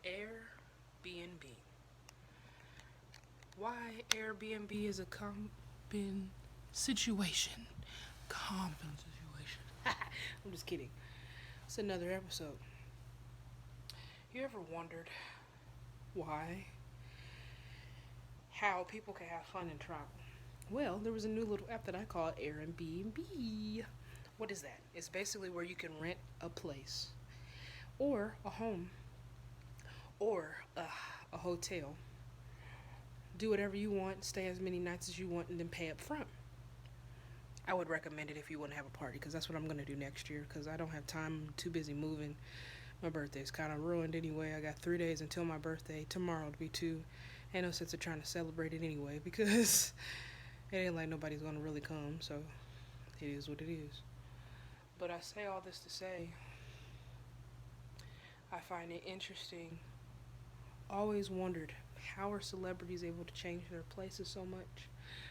Airbnb. Why Airbnb is a common situation. Common situation. I'm just kidding. It's another episode. You ever wondered why? How people can have fun and travel? Well, there was a new little app that I call Airbnb. What is that? It's basically where you can rent a place or a home or a hotel. Do whatever you want, stay as many nights as you want, and then pay up front. I would recommend it if you want to have a party because that's what I'm going to do next year because I don't have time. I'm too busy moving. My birthday's kind of ruined anyway. I got 3 days until my birthday. Tomorrow will be two. Ain't no sense of trying to celebrate it anyway because it ain't like nobody's going to really come. So it is what it is. But I say all this to say I find it interesting. Always wondered how are celebrities able to change their places so much?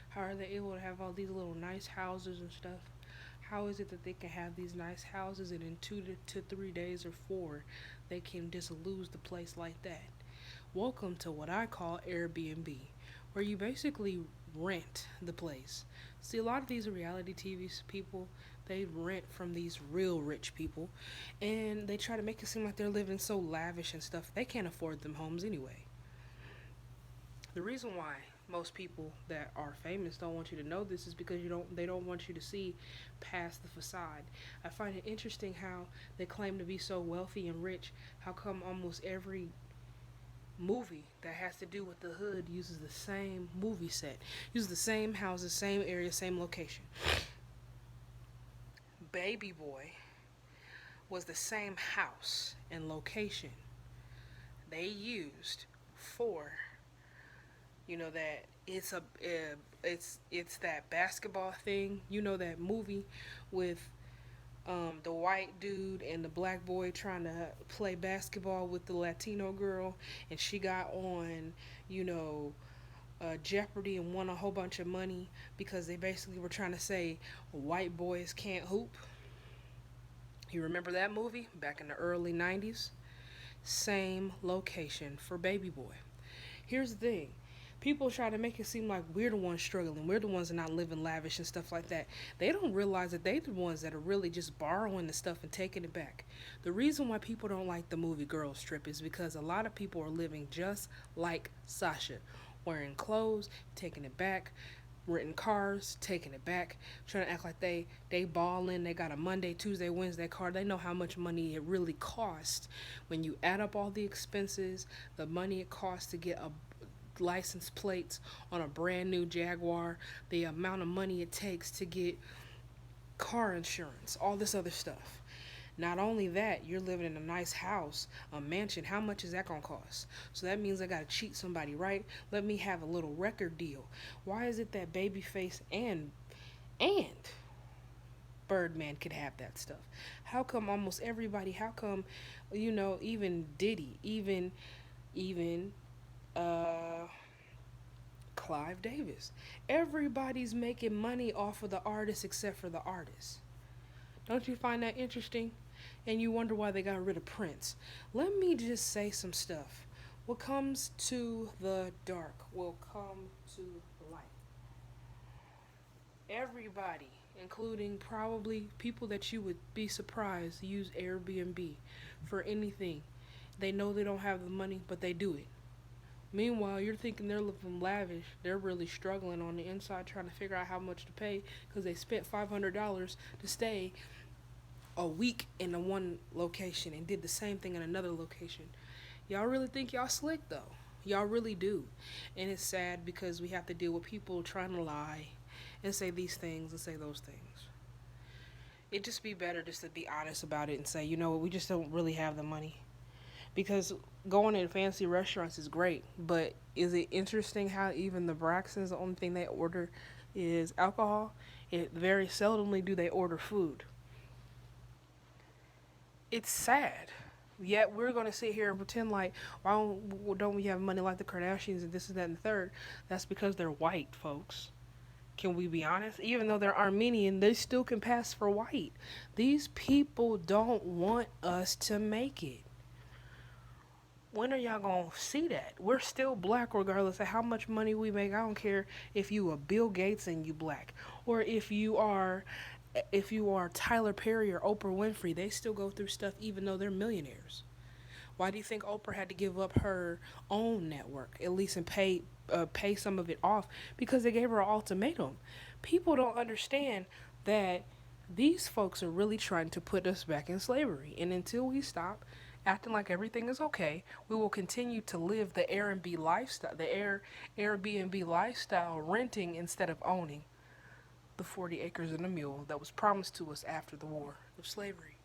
How are they able to have all these little nice houses and stuff? How is it that they can have these nice houses and in 2 to 3 days or four, they can just lose the place like that? Welcome to what I call Airbnb, where you basically rent the place. See, a lot of these reality TV people, they rent from these real rich people, and they try to make it seem like they're living so lavish and stuff. They can't afford them homes anyway. The reason why most people that are famous don't want you to know this is because they don't want you to see past the facade. I find it interesting how they claim to be so wealthy and rich. How come almost every movie that has to do with the hood uses the same movie set, uses the same houses, same area, same location? Baby Boy was the same house and location they used for, that it's that basketball thing, that movie with the white dude and the black boy trying to play basketball with the Latino girl, and she got on, you know, Jeopardy and won a whole bunch of money because they basically were trying to say white boys can't hoop. You remember that movie back in the early 90s? Same location for Baby Boy. Here's the thing. People try to make it seem like we're the ones struggling. We're the ones that are not living lavish and stuff like that. They don't realize that they're the ones that are really just borrowing the stuff and taking it back. The reason why people don't like the movie Girls Trip is because a lot of people are living just like Sasha. Wearing clothes, taking it back, renting cars, taking it back, trying to act like they balling. They got a Monday, Tuesday, Wednesday car. They know how much money it really costs when you add up all the expenses, the money it costs to get a license plates on a brand new Jaguar, the amount of money it takes to get car insurance, all this other stuff. Not only that, you're living in a nice house, a mansion. How much is that going to cost? So that means I got to cheat somebody, right? Let me have a little record deal. Why is it that Babyface and Birdman could have that stuff? How come almost everybody, how come, even Diddy, even uh Clive Davis. Everybody's making money off of the artist except for the artist. Don't you find that interesting? And you wonder why they got rid of Prince. Let me just say some stuff. What comes to the dark will come to light. Everybody, including probably people that you would be surprised, use Airbnb for anything. They know they don't have the money, but they do it. Meanwhile, you're thinking they're living lavish. They're really struggling on the inside trying to figure out how much to pay because they spent $500 to stay a week in a one location and did the same thing in another location. Y'all really think y'all slick though. Y'all really do. And it's sad because we have to deal with people trying to lie and say these things and say those things. It'd just be better just to be honest about it and say, you know what, we just don't really have the money. Because going in fancy restaurants is great, but is it interesting how even the Braxtons, the only thing they order is alcohol? It very seldomly do they order food. It's sad. Yet we're going to sit here and pretend like, why don't we have money like the Kardashians and this and that and the third? That's because they're white, folks. Can we be honest? Even though they're Armenian, they still can pass for white. These people don't want us to make it. When are y'all gonna see that? We're still black regardless of how much money we make. I don't care if you are Bill Gates and you black, or if you are Tyler Perry or Oprah Winfrey. They still go through stuff even though they're millionaires. Why do you think Oprah had to give up her own network, at least, and pay some of it off? Because they gave her an ultimatum. People don't understand that these folks are really trying to put us back in slavery, and until we stop acting like everything is okay, we will continue to live the Airbnb lifestyle, Airbnb lifestyle, renting instead of owning the 40 acres and a mule that was promised to us after the war of slavery.